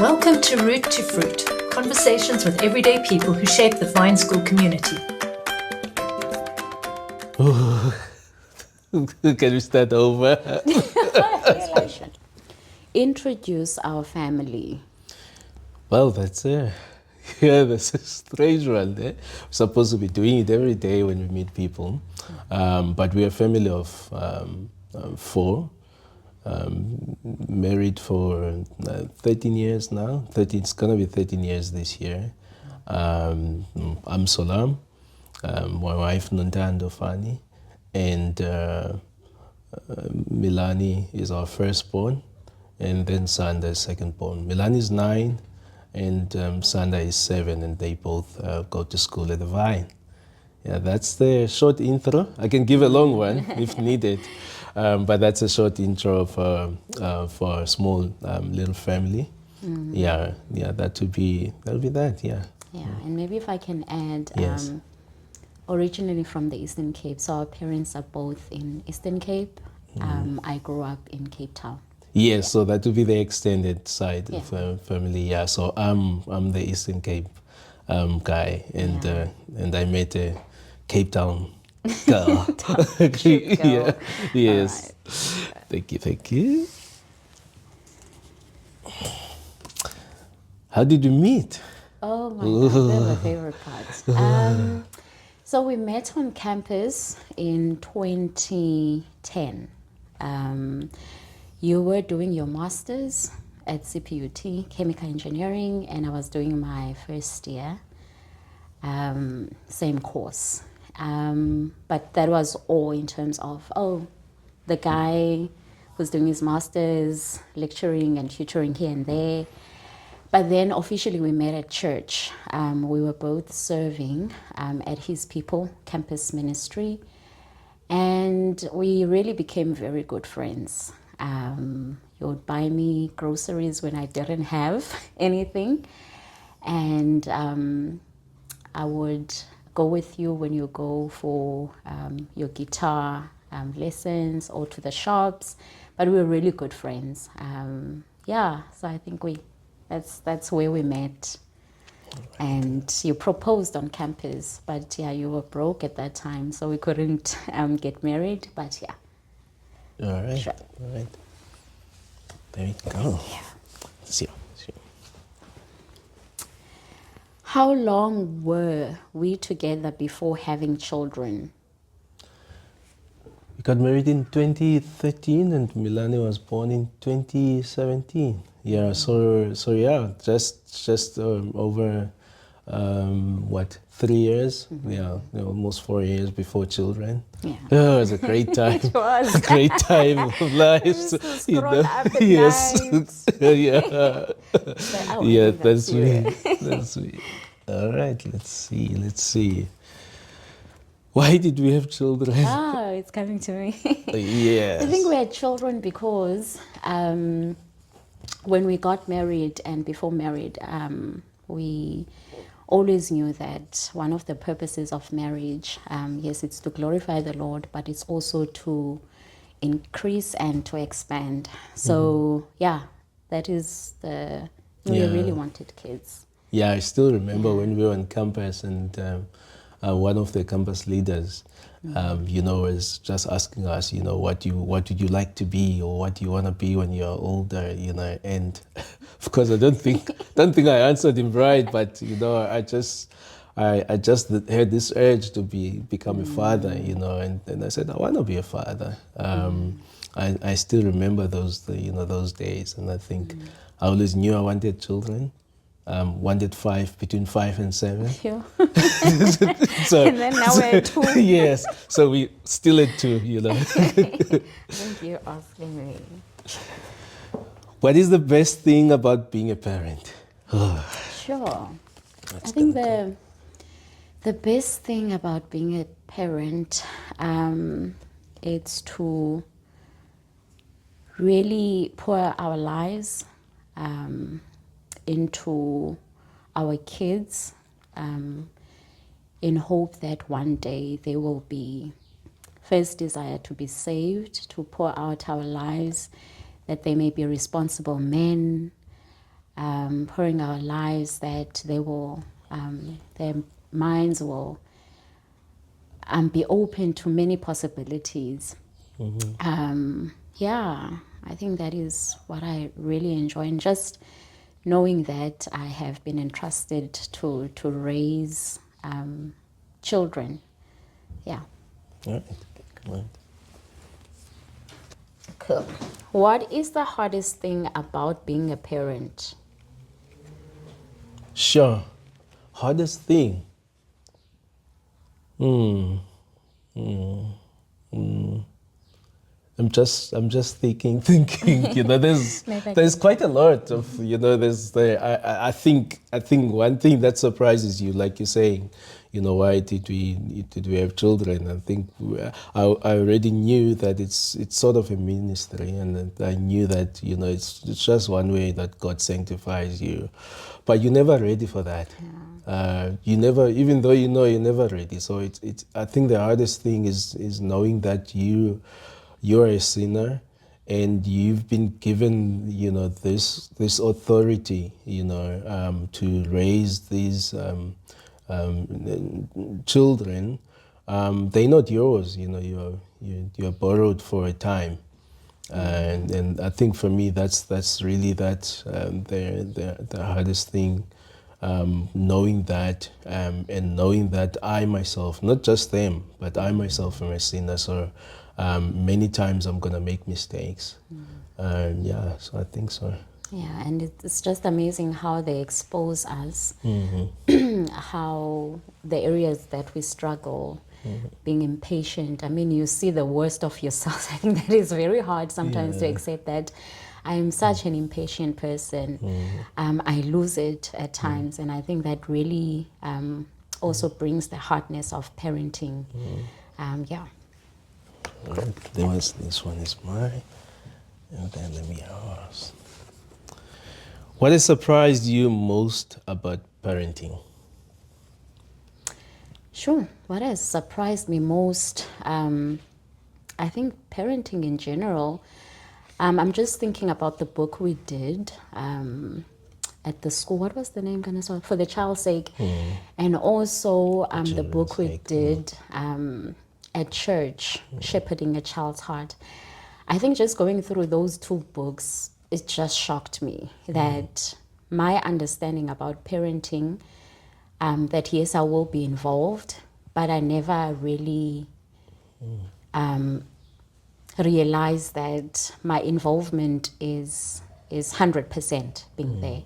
Welcome to Root to Fruit, conversations with everyday people who shape the Vine School community. Can we start over? I should introduce our family. Well, that's a strange one. Eh? We're supposed to be doing it every day when we meet people. But we're a family of four, married for 13 years now. It's going to be 13 years this year. I'm Solam, my wife Nontando Fani, and Milani is our firstborn, and then Sanda is secondborn. Milani is 9, and Sanda is 7, and they both go to school at the Vine. Yeah, that's the short intro. I can give a long one if needed, but that's a short intro for a small little family. Mm-hmm. Yeah, that'll be that. Yeah. Yeah, and maybe if I can add, Yes. Originally from the Eastern Cape, so our parents are both in Eastern Cape. I grew up in Cape Town. Yes, so that would be the extended side of family. Yeah, so I'm the Eastern Cape guy, and I met a Cape Town girl. Cute girl. Yeah, yes. Right. Thank you. How did you meet? Oh my God, they're my favorite parts. So we met on campus in 2010. You were doing your master's at CPUT, Chemical Engineering, and I was doing my first year, same course. But that was all in terms of, the guy who's doing his master's, lecturing and tutoring here and there. But then officially we met at church. We were both serving at His People campus ministry. And we really became very good friends. You would buy me groceries when I didn't have anything. And I would go with you when you go for your guitar lessons or to the shops. But we were really good friends. So I think that's where we met. And you proposed on campus, but you were broke at that time, so we couldn't get married, but All right. Sure. All right. There you go. Yeah. See. How long were we together before having children? We got married in 2013, and Milani was born in 2017. Yeah, so just over 3 years? Mm-hmm. Yeah, almost 4 years before children. Yeah. Oh, it was a great time. It was. A great time of life. Up at Yes. night. Yeah, that's sweet. That's sweet. All right, let's see. Why did we have children? It's coming to me. Yes. I think we had children because when we got married and before married, we always knew that one of the purposes of marriage, yes, it's to glorify the Lord, but it's also to increase and to expand. So, that is we really wanted kids. Yeah, I still remember when we were on campus, and one of the campus leaders, was just asking us, what would you like to be, or what do you want to be when you're older, and of course I don't think I answered him right, but I just had this urge to become a father, and I said I want to be a father. I still remember those days, and I think I always knew I wanted children. Wanted between 5 and 7. Sure. So, And then now we're at 2. Yes, so we still at 2, Thank you for asking me. What is the best thing about being a parent? Sure. I think the best thing about being a parent, it's to really pour our lives into our kids in hope that one day they will be first desire to be saved, to pour out our lives, that they may be responsible men, pouring our lives, that they will, their minds will be open to many possibilities. Yeah, I think that is what I really enjoy, and just knowing that I have been entrusted to raise children. Yeah. All right. Good. Cool. What is the hardest thing about being a parent? Sure. Hardest thing. I'm just thinking. You know, there's quite a lot of, you know, I think one thing that surprises you, like you're saying, you know, why did we have children? I think I already knew that it's sort of a ministry, and that I knew that, you know, it's just one way that God sanctifies you, but you're never ready for that. You never, even though you know you're never ready. So it's I think the hardest thing is knowing that you're a sinner, and you've been given, you know, this authority, you know, to raise these children. They're not yours, you know. You're borrowed for a time, and I think for me that's really the hardest thing. Knowing that, and knowing that I myself, not just them, but I myself am a sinner. So many times I'm gonna make mistakes. Yeah, so I think so. Yeah, and it's just amazing how they expose us, how the areas that we struggle, being impatient. I mean, you see the worst of yourself. I think that is very hard sometimes to accept that I am such an impatient person. I lose it at times, and I think that really also brings the hardness of parenting. Yeah. This one is mine, and then let me ask. What has surprised you most about parenting? Sure. What has surprised me most, I think parenting in general. I'm just thinking about the book we did at the school. What was the name, goodness? For the Child's Sake. And also the book we did at church, Shepherding a Child's Heart. I think just going through those two books, it just shocked me that my understanding about parenting, that yes, I will be involved, but I never really realized that my involvement is 100% being there.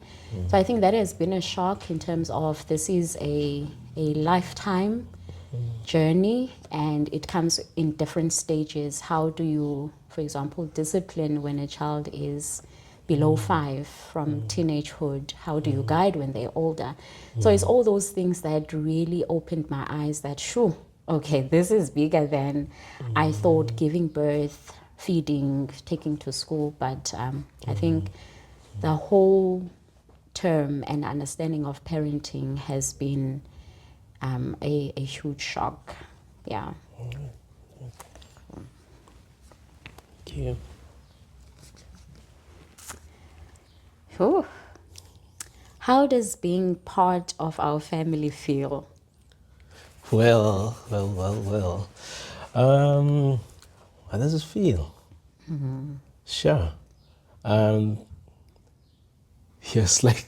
So I think that has been a shock in terms of this is a lifetime journey, and it comes in different stages. How do you, for example, discipline when a child is below 5 from teenagehood? How do you guide when they're older? So it's all those things that really opened my eyes that, sure, okay, this is bigger than I thought, giving birth, feeding, taking to school. But I think the whole term and understanding of parenting has been a huge shock. Yeah. Thank you. Whew. How does being part of our family feel? Well. How does it feel? Sure. Yes, like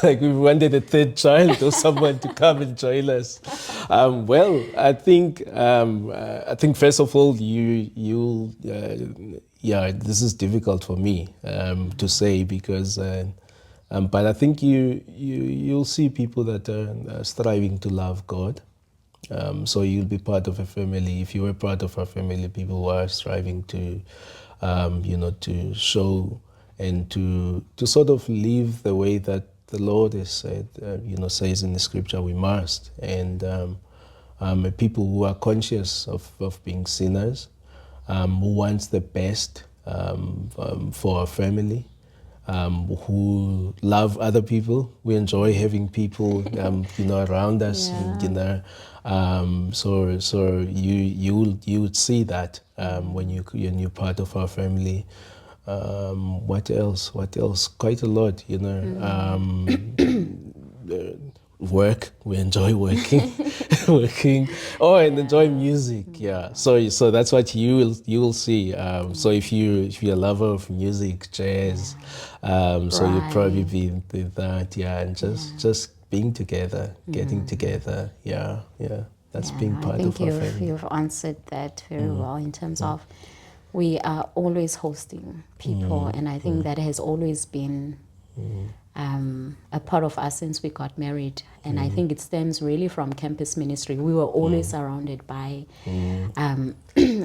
like we wanted a third child or someone to come and join us. Well, I think first of all, yeah, this is difficult for me to say because, but I think you'll see people that are striving to love God. So you'll be part of a family. If you were part of a family, people who are striving to, to show and to sort of live the way that the Lord has said, says in the scripture we must. And people who are conscious of being sinners, who wants the best for our family, who love other people. We enjoy having people, around us. Yeah. So you would see that when you're part of our family. What else? What else? Quite a lot, you know. Work. We enjoy working, working. Oh, and enjoy music. Yeah. So that's what you will see. So if you're a lover of music, jazz, so you'll probably Right. be with that. Yeah, and just being together, getting together. Yeah, yeah. That's being I part think of our family. you've answered that very well in terms of we are always hosting people, and I think that has always been a part of us since we got married. And I think it stems really from campus ministry. We were always surrounded by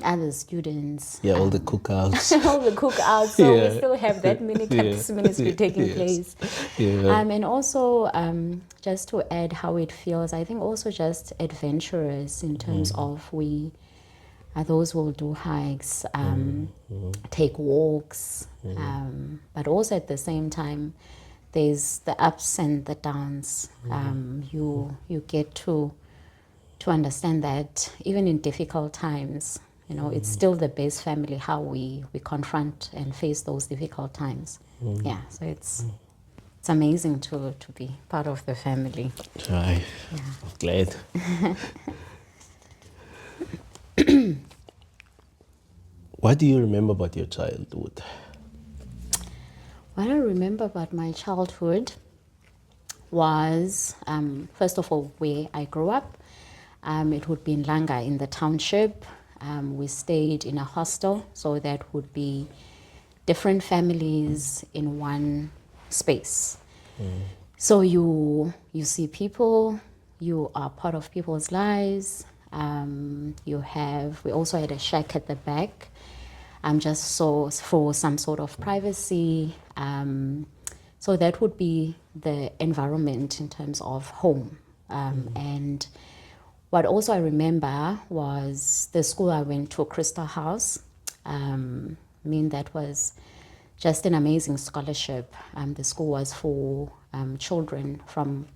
other students. Yeah, all the cookouts. All the cookouts, so we Yeah. still have that mini campus ministry taking Yes. place. Yeah. And also, just to add how it feels, I think also just adventurous in terms of we are those who will do hikes, take walks, but also at the same time, there's the ups and the downs. You get to understand that even in difficult times, you know, it's still the best family how we confront and face those difficult times. Yeah, so it's amazing to be part of the family. Try. Glad. What do you remember about your childhood? What I remember about my childhood was, first of all, where I grew up. It would be in Langa in the township. We stayed in a hostel, so that would be different families in one space. So you see people, you are part of people's lives. We also had a shack at the back, just so for some sort of privacy. So that would be the environment in terms of home. And what also I remember was the school I went to, Crystal House. That was just an amazing scholarship. The school was for children from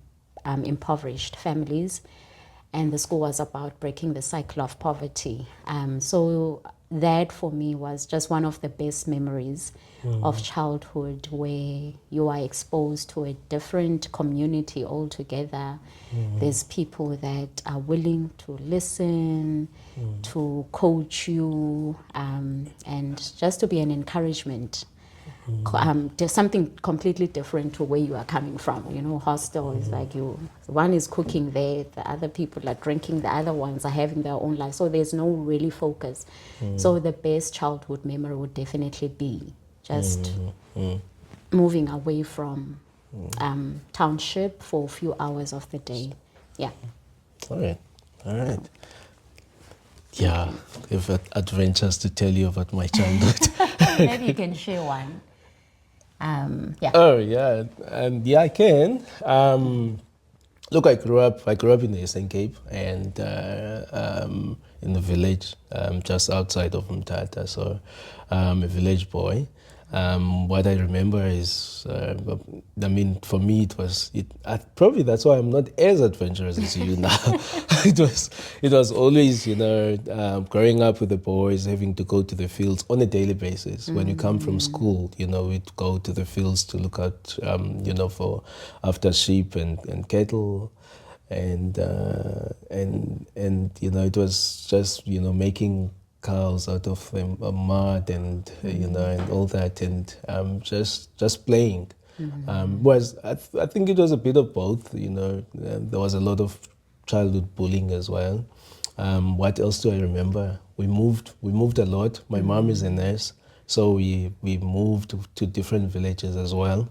impoverished families, and the school was about breaking the cycle of poverty. So that for me was just one of the best memories of childhood, where you are exposed to a different community altogether. There's people that are willing to listen, to coach you, and just to be an encouragement. There's something completely different to where you are coming from. You know, hostel is like one is cooking there, the other people are drinking, the other ones are having their own life. So there's no really focus. So the best childhood memory would definitely be just moving away from township for a few hours of the day. Yeah. All right. Yeah, I've had adventures to tell you about my childhood. Maybe you can share one. Yeah. Oh yeah, and yeah, I can. Look, I grew up in the Eastern Cape, and in the village just outside of Mthatha. So I'm a village boy. What I remember is, for me, probably that's why I'm not as adventurous as you now. It was always, growing up with the boys, having to go to the fields on a daily basis. When you come from school, we'd go to the fields to look out, for after sheep and cattle. And it was just, making cows out of mud and and all that, and just playing. I think it was a bit of both. There was a lot of childhood bullying as well. What else do I remember? We moved a lot. My mom is a nurse, so we moved to different villages as well.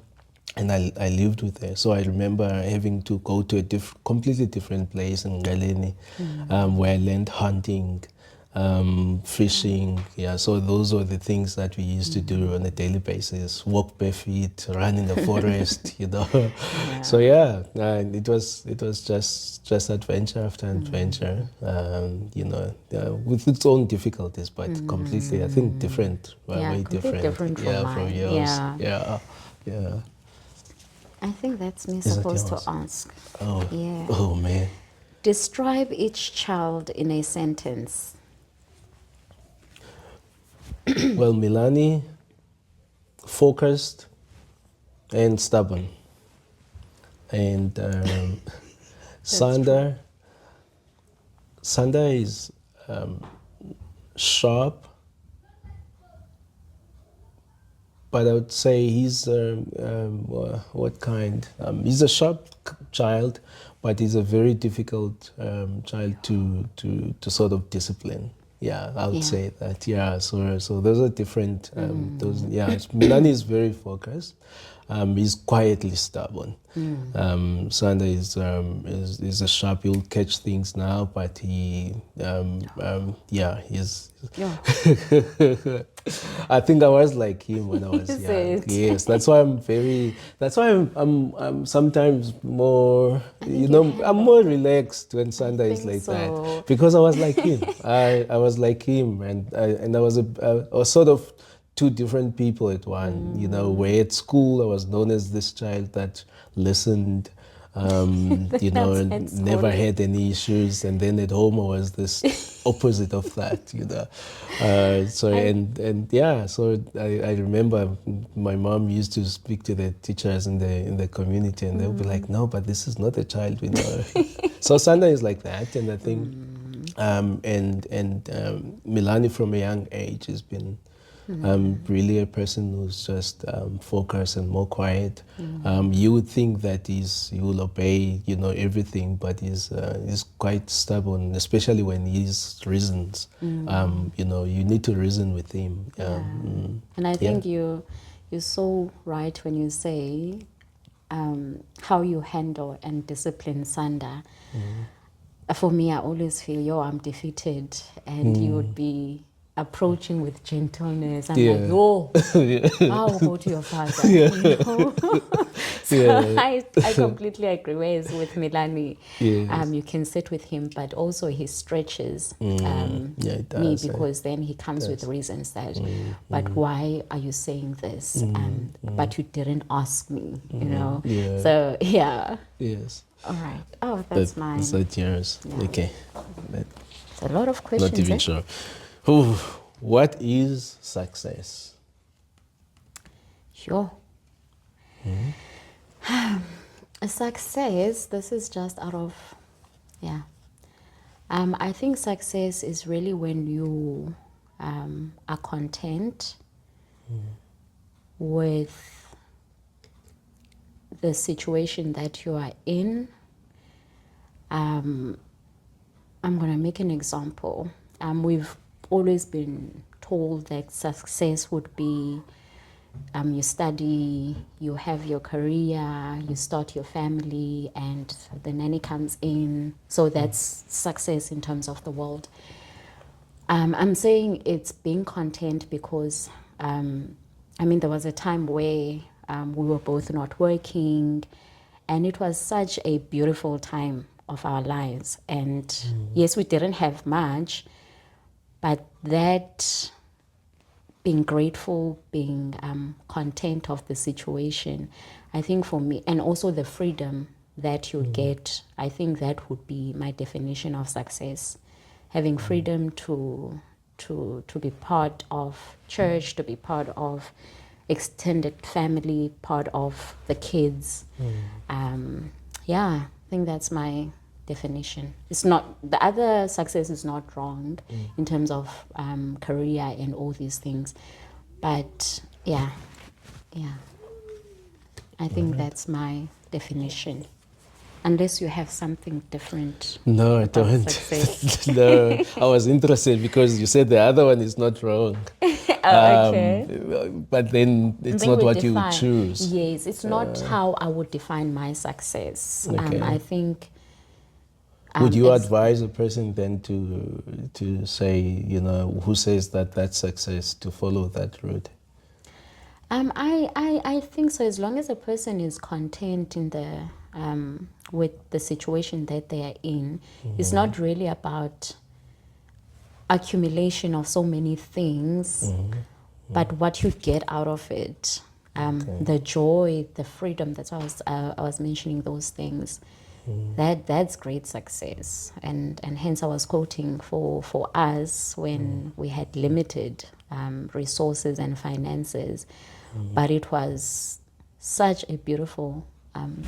And I lived with her. So I remember having to go to a completely different place in Galeni, where I learned hunting, fishing. Yeah, so those were the things that we used to do on a daily basis. Walk barefoot, run in the forest, Yeah. So yeah, it was just adventure after adventure, with its own difficulties, but completely, I think, different, way different. From from yours. Yeah. I think that's me Is that supposed to yours? ask. Oh. Yeah. Oh man. Describe each child in a sentence. Well, Milani focused and stubborn. And Sanda is sharp, but I would say he's what kind? He's a sharp child, but he's a very difficult child to sort of discipline. Yeah, I would say that. Yeah, so those are different. Milani is very focused. He's quietly stubborn. Sanda is a sharp. He'll catch things now, but he's. I think I was like him when I was young. Yes, that's why I'm sometimes more. I'm more relaxed when Sanda is like that because I was like him. I was like him, and I was sort of two different people at one. Where at school I was known as this child that listened, and never had any issues, and then at home I was this opposite of that. So I remember my mom used to speak to the teachers in the community, and they'll be like, "No, but this is not a child we know." So Sanda is like that, and I think, Milani from a young age has been. Really a person who's just focused and more quiet. You would think that he will obey, everything, but he's quite stubborn, especially when he reasons. You need to reason with him. And I think you're so right when you say how you handle and discipline Sanda. For me, I always feel, I'm defeated, and you would be approaching with gentleness. I'm like, I'll go to your father. So I completely agree with Milani. You can sit with him, but also he stretches me, because then he comes with reasons that, but why are you saying this? But you didn't ask me, So, Yes. All right. Oh, that's mine. Is that yours? Yeah. Okay. It's a lot of questions. Not even sure. What is success? Sure. A success, this is just out of, I think success is really when you are content with the situation that you are in. I'm going to make an example. We've always been told that success would be you study, you have your career, you start your family, and the nanny comes in. So that's success in terms of the world. I'm saying it's being content because, there was a time where we were both not working, and it was such a beautiful time of our lives. And yes, we didn't have much, but that being grateful, being content of the situation, I think for me, and also the freedom that you get, I think that would be my definition of success. Having freedom to be part of church, to be part of extended family, part of the kids. I think that's my definition. It's not, the other success is not wrong in terms of career and all these things, but I think that's my definition. Unless you have something different. No, I don't. No, I was interested because you said the other one is not wrong. Okay. But then it's not what you would choose. Yes, it's not how I would define my success. Okay. I think. Would you advise a person then to say, who says that that's success, to follow that route? I think so. As long as a person is content in the with the situation that they are in, it's not really about accumulation of so many things, but what you get out of it, the joy, the freedom. That's why I was mentioning those things. That's great success, and hence I was quoting for us when we had limited resources and finances. but it was such a beautiful,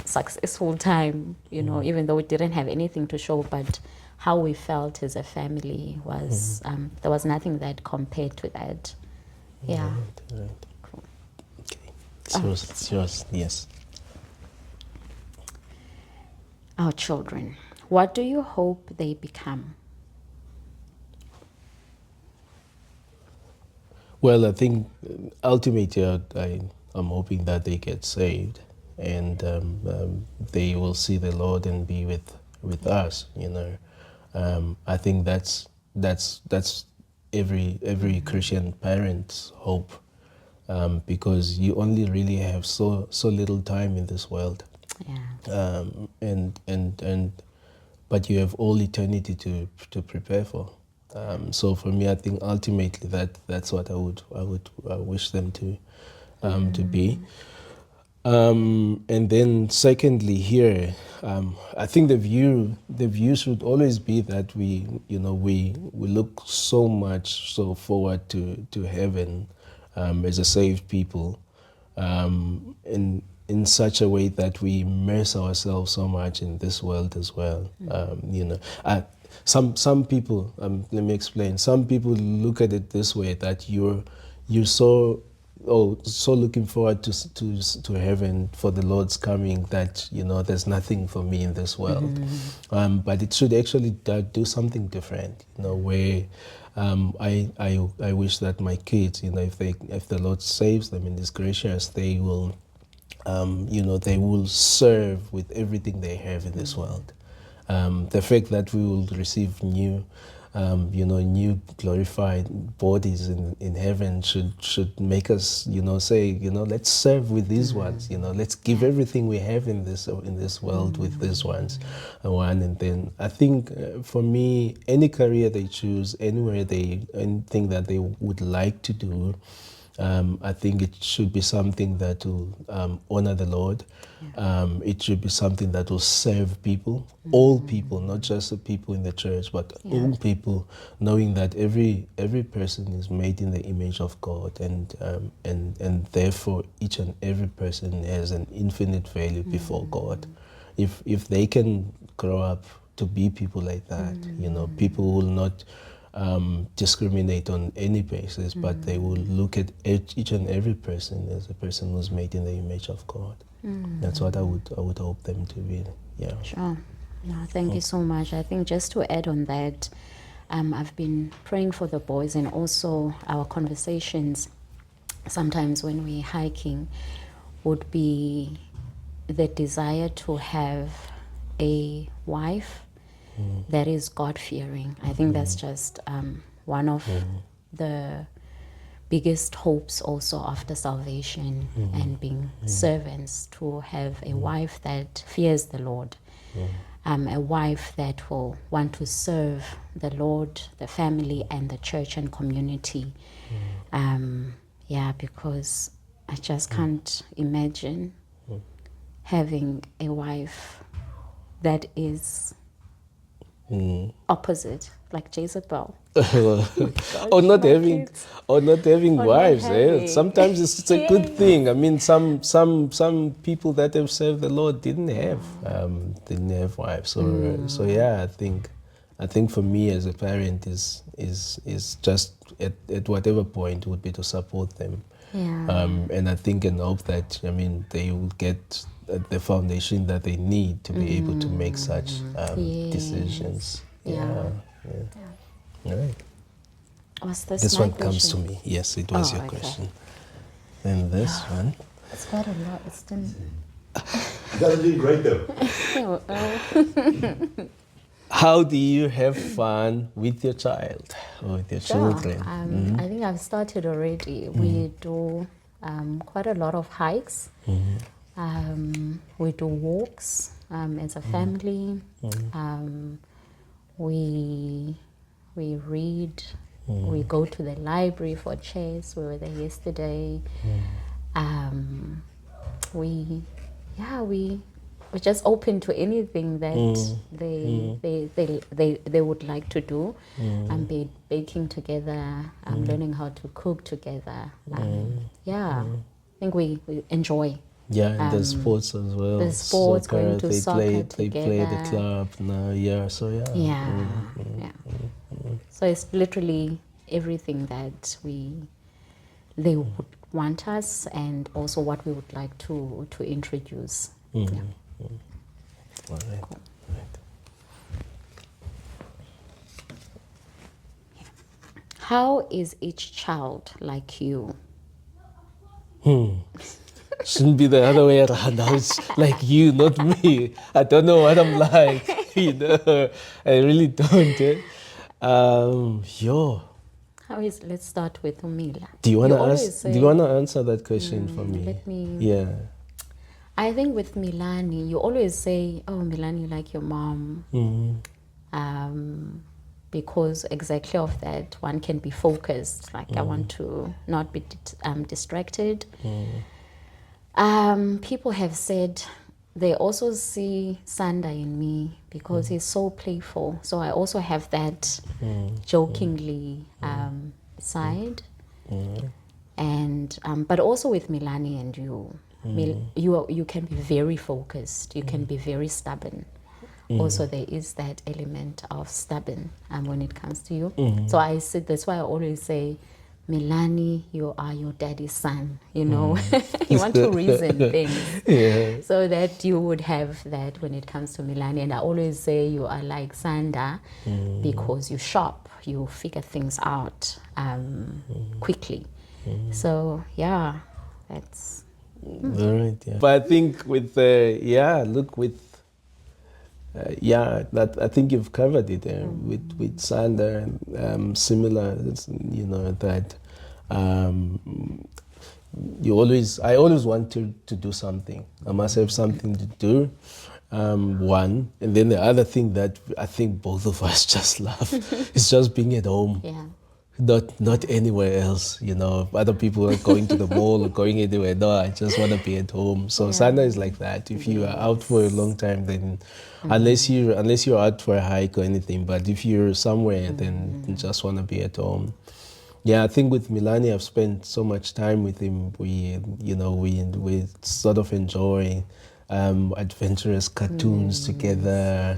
successful time, you know, even though we didn't have anything to show, but how we felt as a family was, there was nothing that compared to that. Yeah. Right. Cool. Okay. It's yours. Yes. Our children, what do you hope they become? Well, I think ultimately I'm hoping that they get saved and they will see the Lord and be with us. You know, I think that's every Christian parent's hope, because you only really have so little time in this world, Yeah. but you have all eternity to prepare for. So for me, I think ultimately that's what I would wish them to be. And then secondly, here, I think the view should always be that we look so much forward to heaven as a saved people, in such a way that we immerse ourselves so much in this world as well. Some people, let me explain. Some people look at it this way, that you're so looking forward to heaven for the Lord's coming that there's nothing for me in this world. But it should actually do something different. Where I wish that my kids, if the Lord saves them and is gracious, they will they will serve with everything they have in this world. The fact that we will receive new glorified bodies in heaven should make us, say, let's serve with these ones. Let's give everything we have in this world with these ones. And then I think for me, any career they choose, anything that they would like to do, I think it should be something that will honor the Lord. It should be something that will serve people, all people, not just the people in the church, but all people, knowing that every person is made in the image of God, and therefore each and every person has an infinite value before God. If they can grow up to be people like that, people will not discriminate on any basis, but they will look at each and every person as a person who's made in the image of God. That's what I would hope them to be. Yeah. Sure. No, thank you so much. I think just to add on that, I've been praying for the boys, and also our conversations sometimes when we're hiking would be the desire to have a wife that is God-fearing. I think that's just one of the biggest hopes also after salvation and being servants, to have a wife that fears the Lord, a wife that will want to serve the Lord, the family, and the church and community. Because I just can't imagine having a wife that is opposite, like Jezebel. or not having wives. Sometimes it's a good thing. I mean, some people that have served the Lord didn't have wives. So yeah, I think for me as a parent is just at whatever point would be to support them. And I think and hope that they will get the foundation that they need to be able to make such decisions. All right. Was This my one comes to question? me. Yes, it was your okay. question. And this one. It's quite a lot. It's done. You guys are doing great though. How do you have fun with your child or with your children? I think I've started already. We do quite a lot of hikes. We do walks as a family. We read. We go to the library for chess. We were there yesterday. We're just open to anything that they would like to do. Baking together, learning how to cook together. think we enjoy. Yeah, and there's sports as well. The sports, Soccer, going to they soccer play together. the club now. Yeah, so yeah. Yeah, yeah. So it's literally everything that they would want us, and also what we would like to introduce. Yeah. All right. Cool. Right. How is each child like you? Shouldn't be the other way around. Now it's like you, not me. I don't know what I'm like. I really don't. Yo. Let's start with Umila. Do you wanna always answer that question for me? Let me. Yeah. I think with Milani, you always say, "Oh, Milani, you like your mom," because exactly of that, one can be focused. Like I want to not be distracted. People have said they also see Sanda in me because he's so playful. So I also have that jokingly side. And but also with Milani and you, you can be very focused. You can be very stubborn. Also, there is that element of stubborn when it comes to you. So I said that's why I always say, Milani, you are your daddy's son. You know, you want to reason things, so that you would have that when it comes to Milani. And I always say you are like Sanda because you shop, you figure things out quickly. So yeah, that's All right. Yeah. But I think with that I think you've covered it with Sander. Similar, that I always want to do something. I must have something to do. One, and then the other thing that I think both of us just love is just being at home. yeah. Not anywhere else, Other people are going to the mall or going anywhere. No, I just want to be at home. So Sana is like that. If you are out for a long time, then unless you're out for a hike or anything, but if you're somewhere, then you just want to be at home. Yeah, I think with Milani, I've spent so much time with him. We sort of enjoy adventurous cartoons together,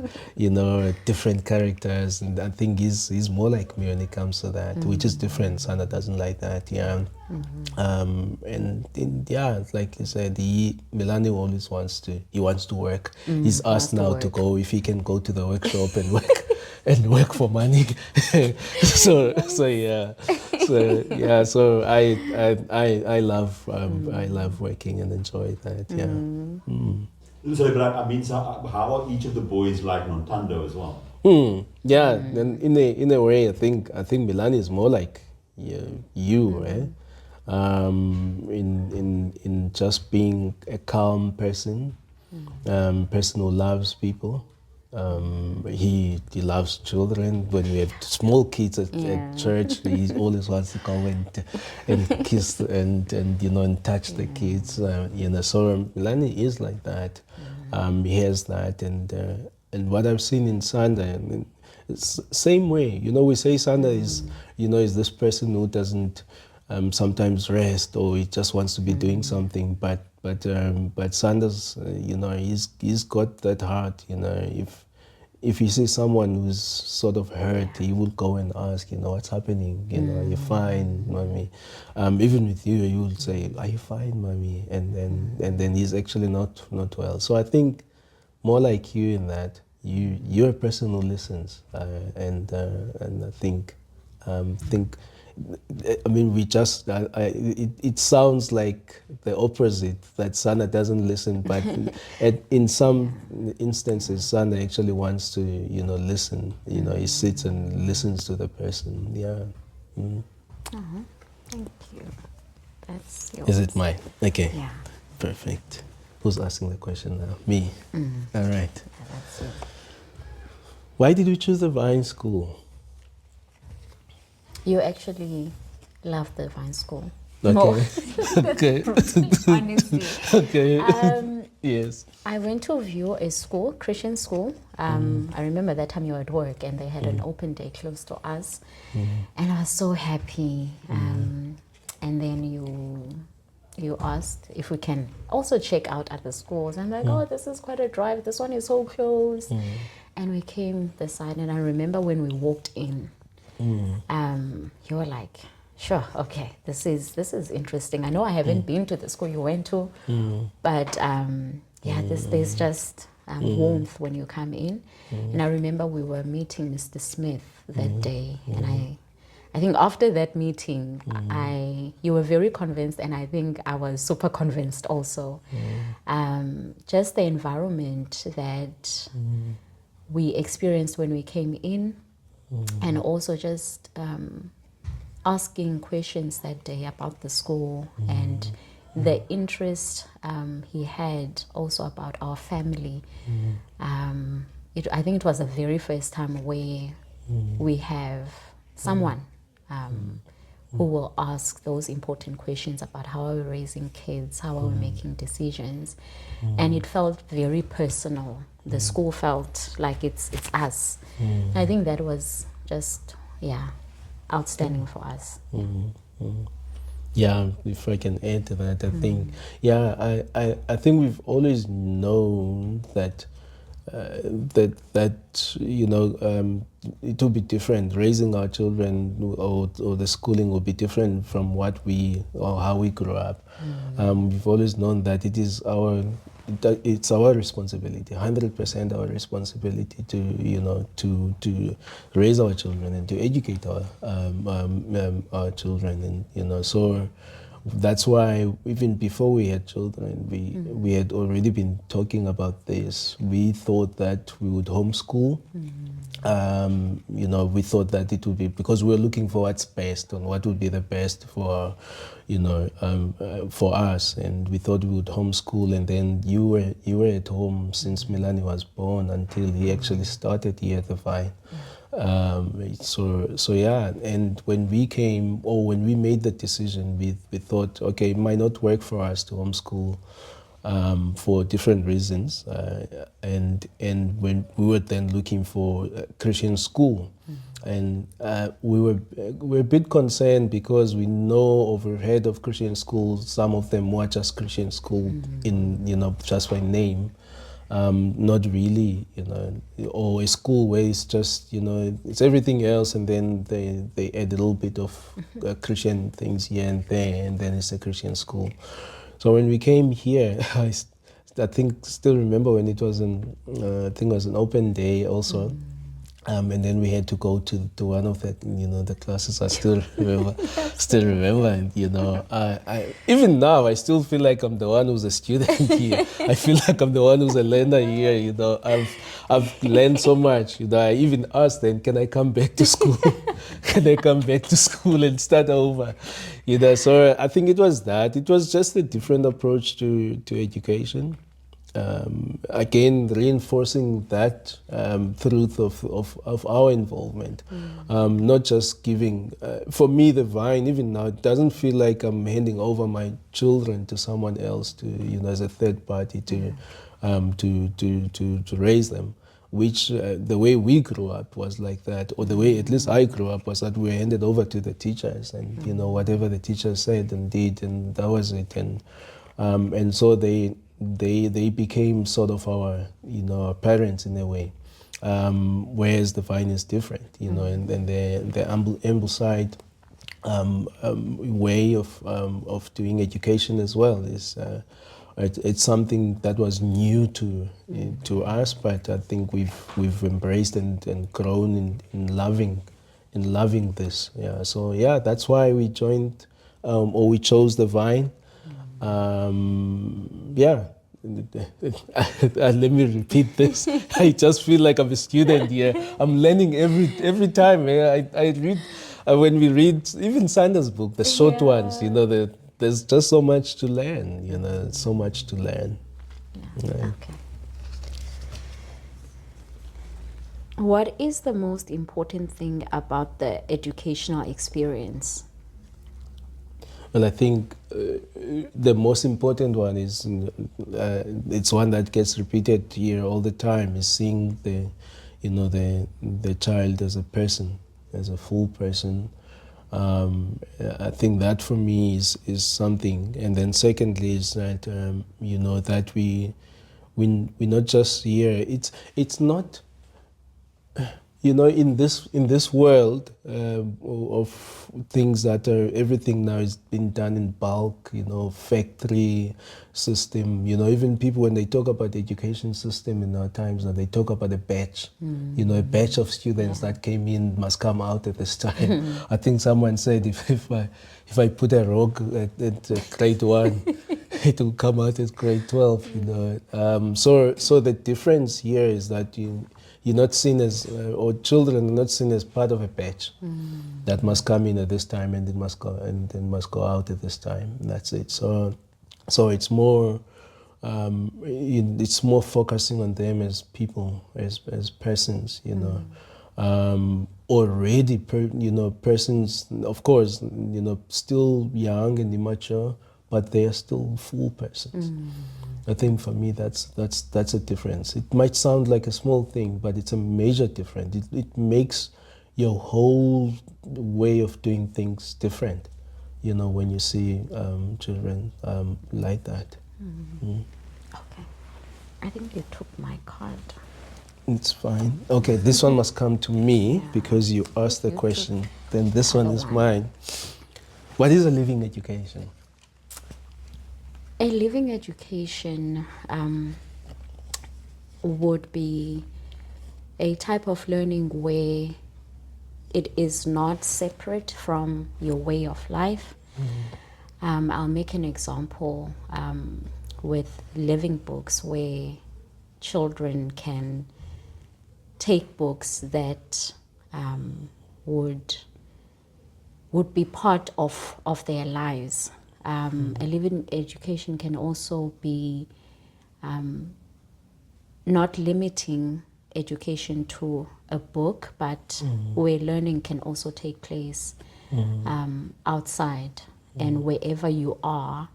different characters, and I think he's more like me when it comes to that, which is different. Sana doesn't like that, yeah. Like you said, Milani always wants to work. He's asked now to go if he can go to the workshop and work. And work for money. So I love working and enjoy that. Yeah. So, but I mean, so how are each of the boys like Nontando as well? Yeah, and in a way, I think Milani is more like you, eh? In just being a calm person, person who loves people. He loves children. When we have small kids at church, he always wants to come and kiss and touch the kids. So Milani is like that. He has that, and what I've seen in Sanda, it's same way. We say Sanda is this person who doesn't sometimes rest, or he just wants to be doing something, but Sanders, he's got that heart. If you see someone who's sort of hurt, he will go and ask, what's happening? Are you fine, mommy? Even with you, you will say, are you fine, mommy? And then he's actually not well. So I think more like you in that you're a person who listens, and I think. I mean, it sounds like the opposite, that Sana doesn't listen, but in some instances, Sana actually wants to, listen. He sits and listens to the person. Yeah. Thank you. That's yours. Is it mine? Okay. Yeah. Perfect. Who's asking the question now? Me. All right. Yeah, that's it. Why did you choose the Vine School? You actually love the Vine School. Okay. More. Okay. Honestly. Okay. Yes. I went to view a school, Christian school. I remember that time you were at work and they had an open day close to us. And I was so happy. And then you asked if we can also check out other schools. I'm like, oh, this is quite a drive. This one is so close. And we came this side, and I remember when we walked in, you were like, sure, okay, this is interesting. I know I haven't been to the school you went to, but there's just warmth when you come in. And I remember we were meeting Mr. Smith that day, and I think after that meeting, you were very convinced, and I think I was super convinced also. Just the environment that we experienced when we came in, and also just asking questions that day about the school and the interest he had also about our family. I think it was the very first time where we have someone who will ask those important questions about how are we raising kids, how are we making decisions. And it felt very personal. The school felt like it's us. I think that was just, outstanding for us. Yeah, if I can add to that, I think, I think we've always known that it will be different. Raising our children or the schooling will be different from how we grew up. We've always known that it's our responsibility, 100% our responsibility to raise our children and to educate our children, and so that's why even before we had children, we had already been talking about this. We thought that we would homeschool. We thought that it would be, because we were looking for what's best and what would be the best for us, and we thought we would homeschool. And then you were at home since Milani was born until he actually started here at the Vine. And when we made the decision, we thought, okay, it might not work for us to homeschool for different reasons, and when we were then looking for a Christian school, and we were a bit concerned because we know or we've heard of Christian schools. Some of them were just Christian school in just by name. Not really, or a school where it's just, it's everything else, and then they add a little bit of Christian things here and there, and then it's a Christian school. So when we came here, I still remember when it was I think it was an open day also. And then we had to go to one of the classes. I still remember, and I even now I still feel like I'm the one who's a student here. I feel like I'm the one who's a learner here. I've learned so much. I even asked them, can I come back to school? Can I come back to school and start over? So I think it was that. It was just a different approach to education. Again, reinforcing that truth of our involvement, not just giving. For me, the Vine, even now, it doesn't feel like I'm handing over my children to someone else as a third party to raise them. Which the way we grew up was like that, or the way at least I grew up was that we were handed over to the teachers, and whatever the teachers said and did, and that was it. And so they became sort of our parents in a way, whereas the Vine is different, and the Ambleside way of doing education as well is it's something that was new to us, but I think we've embraced and grown in loving this. So that's why we joined or we chose the Vine. Let me repeat this. I just feel like I'm a student here. I'm learning every time. I read when we read even Sanders' book, the short ones. There's just so much to learn. So much to learn. Okay. What is the most important thing about the educational experience? Well, I think the most important one is, it's one that gets repeated here all the time, is seeing the child as a person, as a full person, I think that for me is something. And then secondly is that you know that we're not just here. It's not. You know, in this world of things that are everything now is being done in bulk. You know, factory system. You know, even people when they talk about the education system in our times, now they talk about a batch. You know, a batch of students that came in must come out at this time. I think someone said if I put a rock at grade 1, it will come out at grade 12. You know, so the difference here is that you're not seen as, or children are not seen as part of a batch that must come in at this time and then must go out at this time. And that's it. So it's more, it's more focusing on them as people, as persons. You know, already, persons. Of course, you know, still young and immature, but they are still full persons. I think for me that's a difference. It might sound like a small thing, but it's a major difference. It makes your whole way of doing things different, you know, when you see children like that. Okay. I think you took my card. It's fine. Okay, this one must come to me because you asked the question. Then this one is mine. What is a living education? A living education would be a type of learning where it is not separate from your way of life. I'll make an example with living books where children can take books that would be part of their lives. A living education can also be not limiting education to a book, but where learning can also take place outside, and wherever you are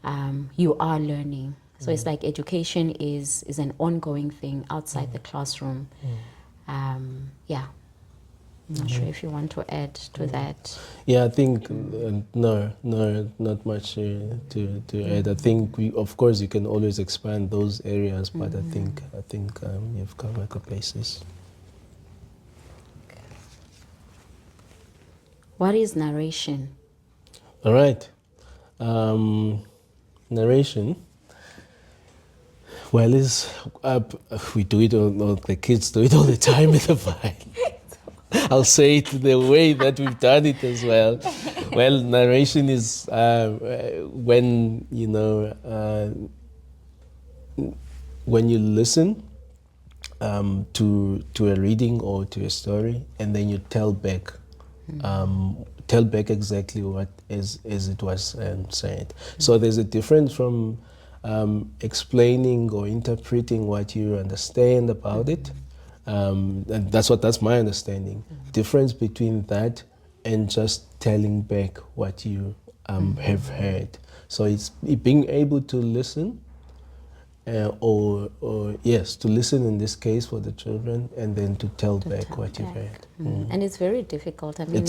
learning. So it's like education is an ongoing thing outside the classroom. I'm not sure if you want to add to that. Yeah, I think no, not much to add. I think of course, you can always expand those areas, but I think you've covered the bases. What is narration? All right, narration. Well, we do it, or the kids do it all the time in the Vine. I'll say it the way that we've done it as well. Well, narration is when when you listen to a reading or to a story, and then you tell back exactly what as it was said. So there's a difference from explaining or interpreting what you understand about it. And that's my understanding. Difference between that and just telling back what you have heard. So it's being able to listen, or yes, to listen in this case for the children, and then to tell back what you've heard. And it's very difficult. I mean,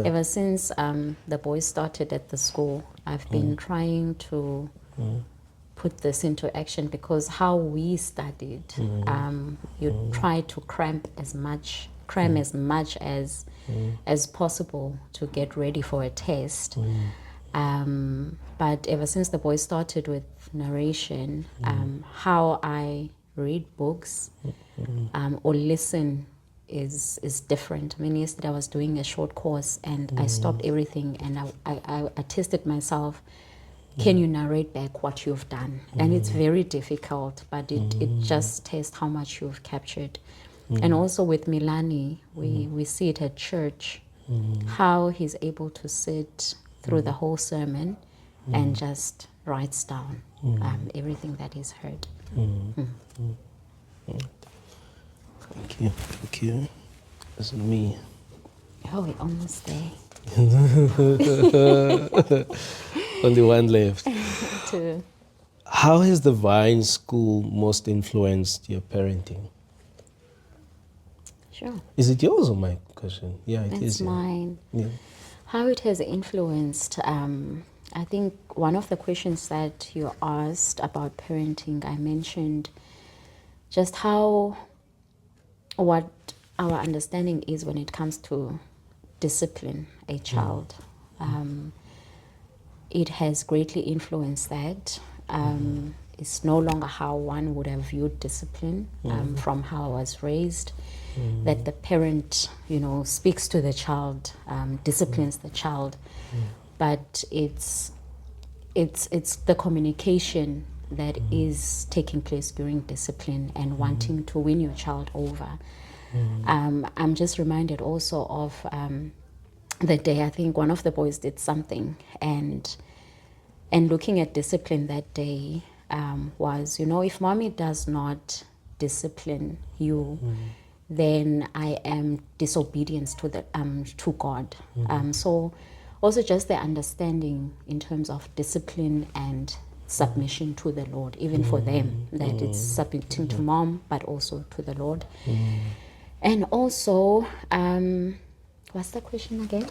ever since the boys started at the school, I've been trying to put this into action, because how we studied, you try to cram as much as possible to get ready for a test. But ever since the boys started with narration, how I read books or listen is different. I mean, yesterday I was doing a short course and I stopped everything and I tested myself. Can you narrate back what you've done? And it's very difficult, but it just tests how much you've captured. And also with Milani, we see it at church, how he's able to sit through the whole sermon and just writes down everything that he's heard. Thank you. That's me. Oh, we're almost there. Only one left. Two. How has the Vine School most influenced your parenting? Sure. Is it yours or my question? Yeah, it is. It's mine. Yeah. How it has influenced, I think one of the questions that you asked about parenting, I mentioned just what our understanding is when it comes to discipline a child. It has greatly influenced that. It's no longer how one would have viewed discipline from how I was raised. That the parent, speaks to the child, disciplines the child, but it's the communication that is taking place during discipline and wanting to win your child over. I'm just reminded also of the day I think one of the boys did something, and looking at discipline that day was, if mommy does not discipline you, then I am disobedience to God. So also just the understanding in terms of discipline and submission to the Lord, even for them, that it's submitting to mom, but also to the Lord. And also, what's the question again?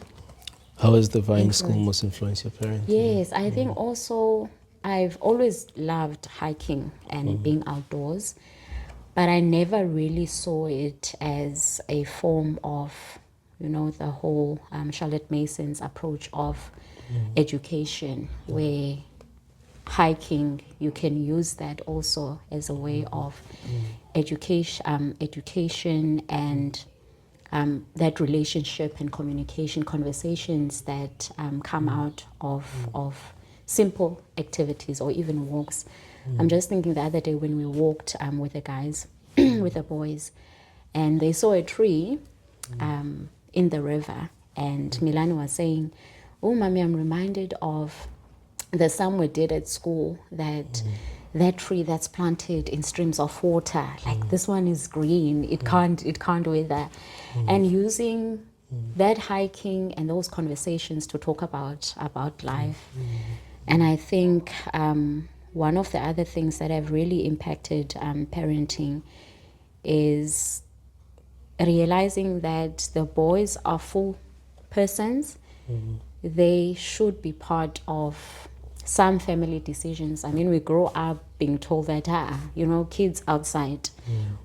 How has the Vine School most influenced your parenting? Yes, I think also I've always loved hiking and being outdoors, but I never really saw it as a form of, the whole Charlotte Mason's approach of education, where hiking, you can use that also as a way of education and that relationship and communication, conversations that come out of simple activities or even walks. I'm just thinking the other day when we walked with the guys, with the boys, and they saw a tree in the river, and Milani was saying, "Oh, mommy, I'm reminded of the sum we did at school, that tree that's planted in streams of water, like this one is green, it can't wither." And using that hiking and those conversations to talk about life. And I think one of the other things that have really impacted parenting is realizing that the boys are full persons. They should be part of some family decisions. I mean, we grow up being told that, kids outside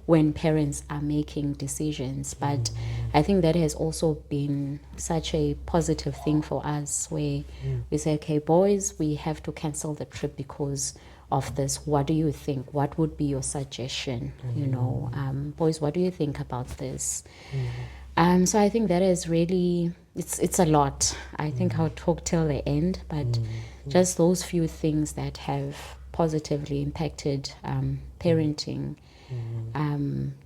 when parents are making decisions. But I think that has also been such a positive thing for us, where we say, okay, boys, we have to cancel the trip because of this. What do you think? What would be your suggestion? Boys, what do you think about this? So I think that is really, it's a lot. I think I'll talk till the end, but just those few things that have positively impacted parenting,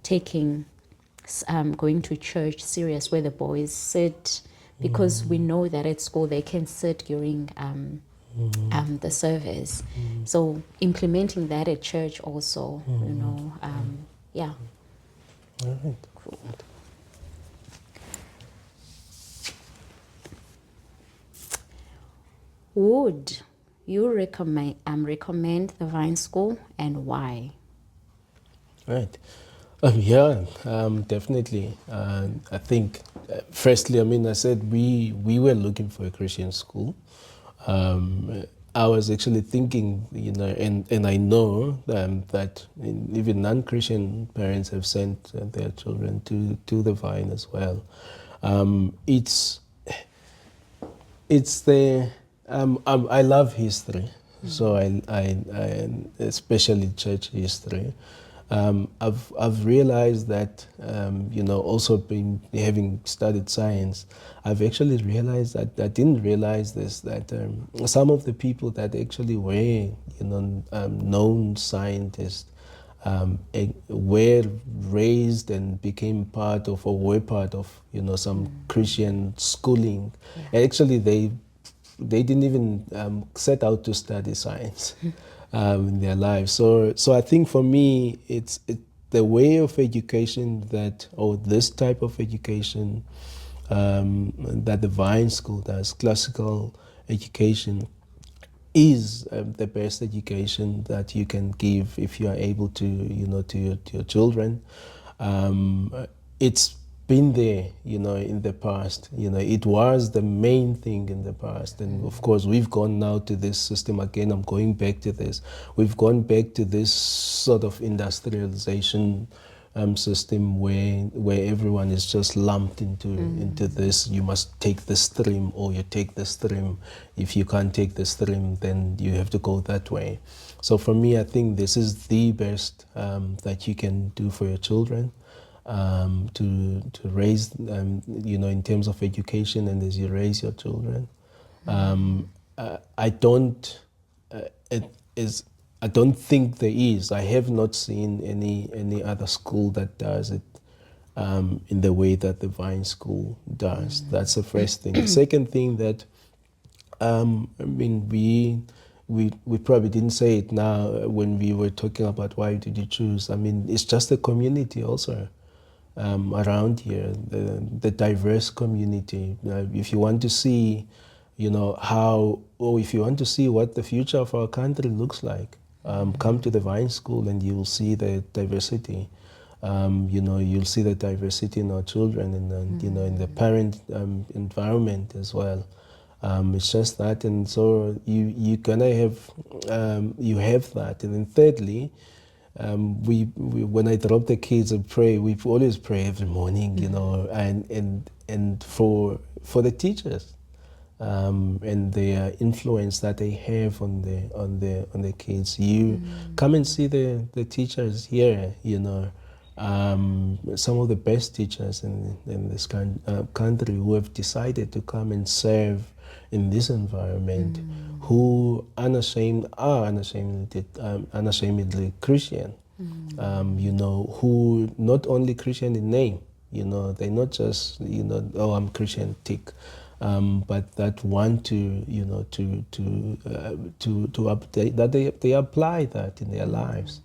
taking, going to church serious, where the boys sit, because we know that at school they can sit during the service. So implementing that at church also, yeah. All right. Cool. Would you recommend the Vine School, and why? Right. Definitely. I think, firstly, I said we were looking for a Christian school. I was actually thinking, and I know that even non-Christian parents have sent their children to the Vine as well. It's the I love history, so I especially church history. I've realized that also having studied science, I've actually realized that I didn't realize this, that some of the people that actually were known scientists were raised and became part of, or were part of some Christian schooling. Yeah. Actually, they didn't even set out to study science in their lives. So I think for me, it's the way of education this type of education that the Vine School does, classical education, is the best education that you can give if you are able to, to your children. It's been there, in the past. It was the main thing in the past. And of course, we've gone now to this system again. I'm going back to this. We've gone back to this sort of industrialization system where everyone is just lumped into this. You must take the stream, or you take the stream. If you can't take the stream, then you have to go that way. So for me, I think this is the best that you can do for your children, to raise, in terms of education, and as you raise your children. I don't think there is. I have not seen any other school that does it in the way that the Vine School does. That's the first thing. The second thing that, we probably didn't say it now when we were talking about why did you choose. It's just the community also around here, the diverse community. If you want to see, if you want to see what the future of our country looks like, come to the Vine School and you will see the diversity. You'll see the diversity in our children, and in the parent environment as well. It's just that, and so you're gonna have you have that, and then thirdly, we when I drop the kids and pray, we always pray every morning, and for the teachers, and the influence that they have on the kids. You come and see the teachers here, some of the best teachers in this country who have decided to come and serve in this environment, who are unashamedly Christian, who not only Christian in name, they're not just, oh, I'm Christian, tick, but that want to update, that they apply that in their lives.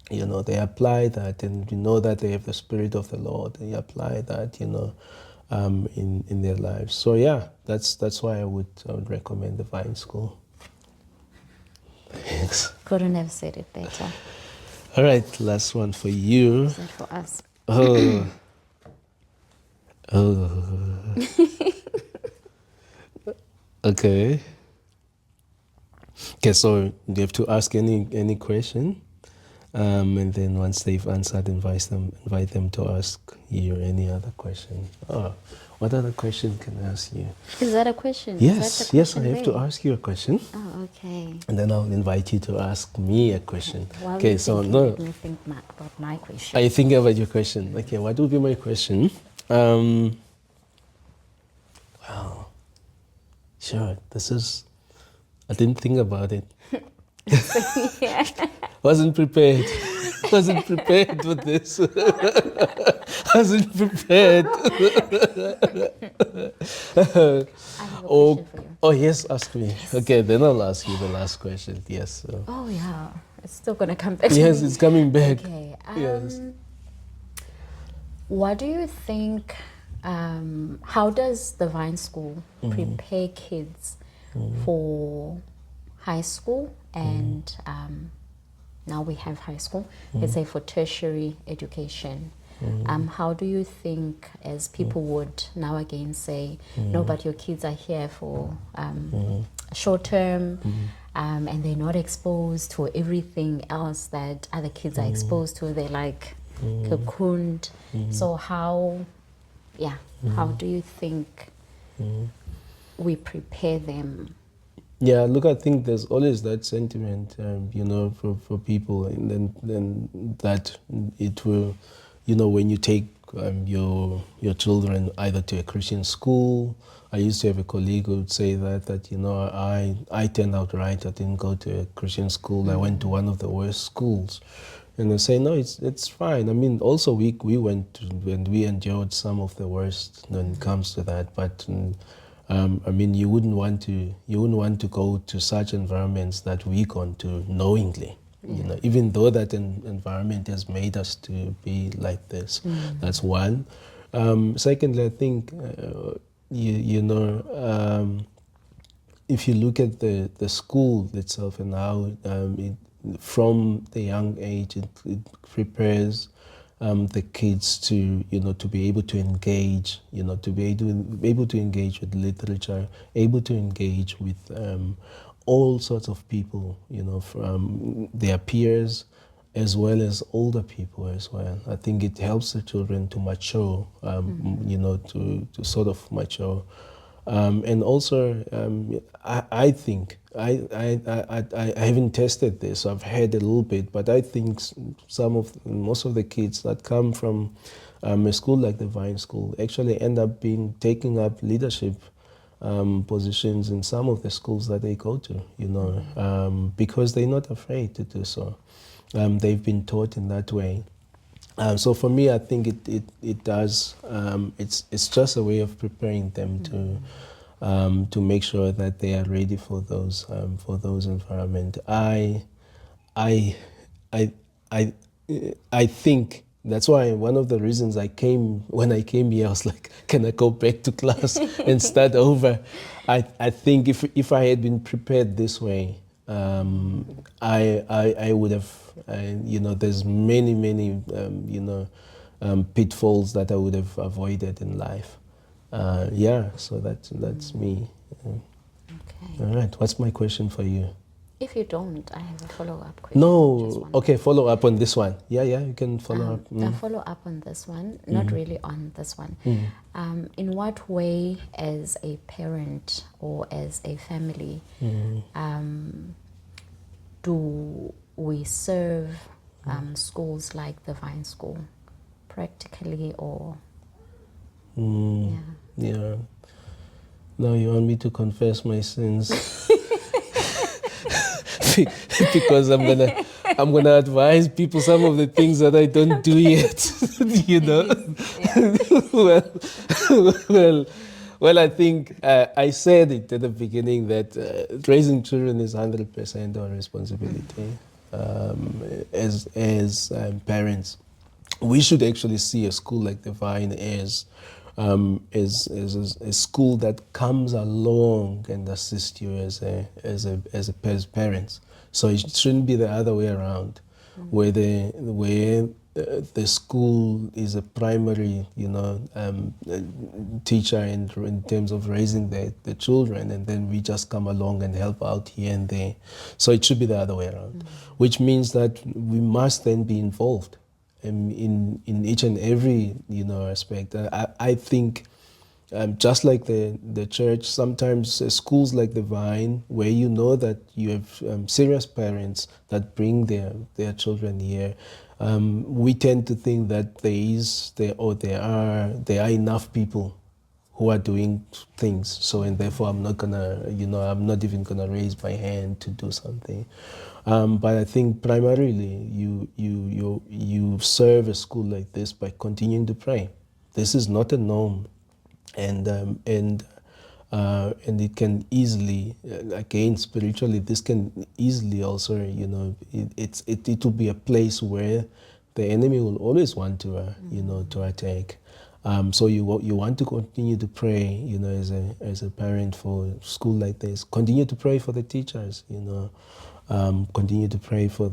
They apply that, and that they have the Spirit of the Lord. They apply that, in their lives. So yeah, that's why I would recommend the Vine School. Thanks. Couldn't have said it better. All right, last one for you. Is that for us? Oh. Okay. Okay, so you have to ask any question. And then once they've answered, invite them to ask you any other question. Oh, what other question can I ask you? Is that a question? Yes, I have to ask you a question. Oh, okay. And then I'll invite you to ask me a question. While Okay, you're so thinking, no. let me think about my question. Are you thinking about your question? Okay, what would be my question? Wow. Sure, I didn't think about it. Yeah. Wasn't prepared for this. Wasn't prepared. I have a question for you. Oh yes, ask me. Yes. Okay, then I'll ask you the last question. Yes. So. Oh yeah, it's still gonna come back. Yes, to me. it's coming back. Okay. Yes. What do you think? How does the Vine School prepare kids for high school and now we have high school, let's say for tertiary education? How do you think, as people would now again say, no, but your kids are here for short term and they're not exposed to everything else that other kids are exposed to, they're like cocooned. So how do you think we prepare them? Yeah, look, I think there's always that sentiment, for people, and then that it will, when you take your children either to a Christian school. I used to have a colleague who would say that I turned out right. I didn't go to a Christian school. I went to one of the worst schools. And they say, no, it's fine. I mean, also we went to, and we endured some of the worst when it comes to that. But I mean, you wouldn't want to go to such environments that we've gone to knowingly. Even though that environment has made us to be like this. That's one. Secondly, I think if you look at the school itself and how from the young age it prepares the kids to, to be able to engage, to be able to engage with literature, able to engage with all sorts of people, from their peers as well as older people as well. I think it helps the children to mature, to sort of mature. And also, I think, I haven't tested this, I've heard a little bit, but I think most of the kids that come from a school like the Vine School actually end up taking up leadership positions in some of the schools that they go to, because they're not afraid to do so. They've been taught in that way. So for me, I think it does. It's just a way of preparing them to make sure that they are ready for those environment. I think that's why one of the reasons when I came here, I was like, can I go back to class and start over? I think if I had been prepared this way, I would have. There's many pitfalls that I would have avoided in life. So that's me. Okay. All right, what's my question for you? If you don't, I have a follow-up question. No, okay, follow up on this one. Yeah, you can follow up. A follow-up on this one, not really on this one. In what way, as a parent or as a family, do we serve schools like the Vine School, practically or? Yeah. Now you want me to confess my sins? Because I'm gonna advise people some of the things that I don't do yet. Well, I think I said it at the beginning that raising children is 100% our responsibility. As parents, we should actually see a school like the Vine as a school that comes along and assists you as parents. So it shouldn't be the other way around, where the school is a primary, teacher in terms of raising the children, and then we just come along and help out here and there. So it should be the other way around, which means that we must then be involved in each and every aspect. I think just like the church, sometimes schools like the Vine, where you know that you have serious parents that bring their children here, we tend to think that there are enough people who are doing things. So, and therefore I'm not even gonna raise my hand to do something. But I think primarily you serve a school like this by continuing to pray. This is not a norm, and it can easily, again spiritually, this can easily also, it will be a place where the enemy will always want to to attack. So you want to continue to pray, as a parent for a school like this. Continue to pray for the teachers, continue to pray for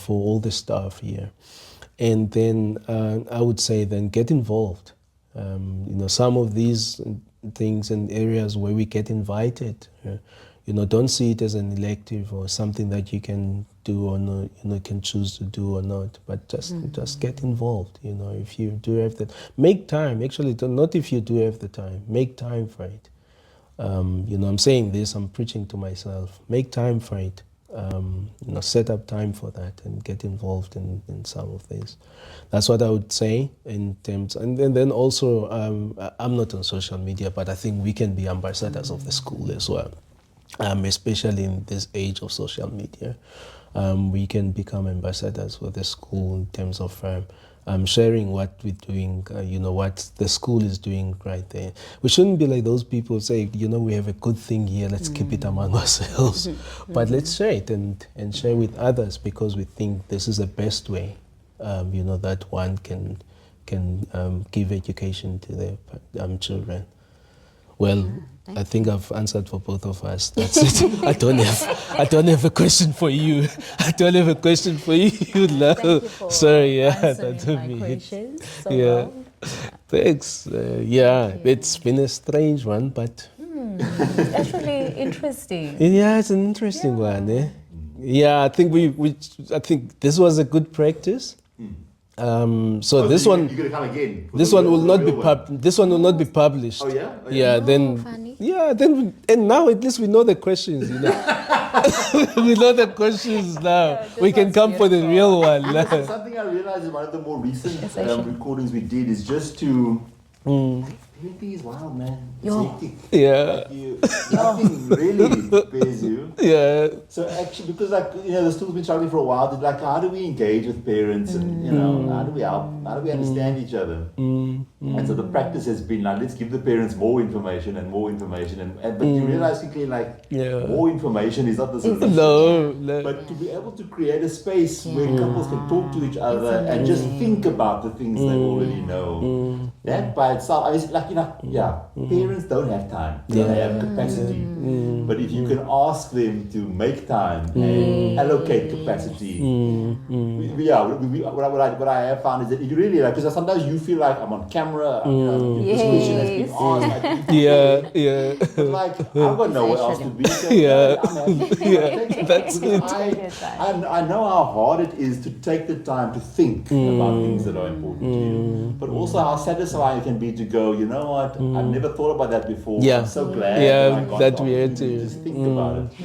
all the staff here, and then I would say then get involved. Some of these things and areas where we get invited, don't see it as an elective or something that you can do or not, can choose to do or not, but just get involved. If you do have the, make time. Actually, not if you do have the time, make time for it. I'm saying this, I'm preaching to myself. Make time for it. Set up time for that and get involved in some of this. That's what I would say in terms. And then also, I'm not on social media, but I think we can be ambassadors of the school as well. Especially in this age of social media, we can become ambassadors for the school in terms of sharing what we're doing, what the school is doing right there. We shouldn't be like those people say, we have a good thing here, let's keep it among ourselves. But let's share it and share with others, because we think this is the best way, that one can give education to their children. Well, I think I've answered for both of us. That's it. I don't have a question for you. I don't have a question for you. No. Thank you for Sorry, yeah, answering that would my be it. questions so Yeah. well. Thanks. It's been a strange one, but That's really interesting. yeah, it's an interesting one. Eh? Yeah, I think I think this was a good practice. So this one. You're gonna come again. This one will not be This one will not be published. Oh yeah. Oh, Yeah. Then. Funny. Yeah. Then. And now at least we know the questions. You know. We know the questions now. We can was come for the real one. Something I realized in one of the more recent recordings we did is just to. Parenting is wild, man. It's Yo. hectic. Yeah. Nothing really prepares you. Yeah. So actually, because the school's been struggling for a while. It's like, how do we engage with parents, and how do we help? How do we understand each other? And so the practice has been like, let's give the parents more information and more information, but you realize quickly more information is not the solution. No. But to be able to create a space where couples can talk to each other and just think about the things they already know. That by itself, I mean, parents don't have time. They don't have capacity. But if you can ask them to make time and allocate capacity, what I have found is that you really because sometimes you feel like I'm on camera. This question has been asked. Yeah. But like I've got nowhere else to be. So I'm happy. That's Because I know how hard it is to take the time to think about things that are important to you, but also how satisfying it can be to go, you know what, I've never thought about that before. Yeah. I'm so glad Yeah, I got that the we had opportunity to. just think about it.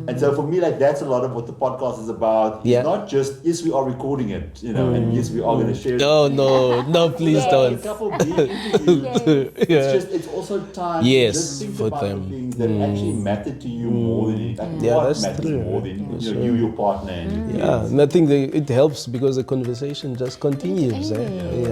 And so for me, like that's a lot of what the podcast is about. Yeah. It's not just, yes, we are recording it, and yes, we are going to share it. No, please A don't. couple being interviewed. Yeah. It's also time Yes, to just think for about them. the things that actually matter to you more than anything. Yeah, What that's matters true. more than you, your partner, and your Yeah, kids. and I think it helps because the conversation just continues. Eh? Yeah.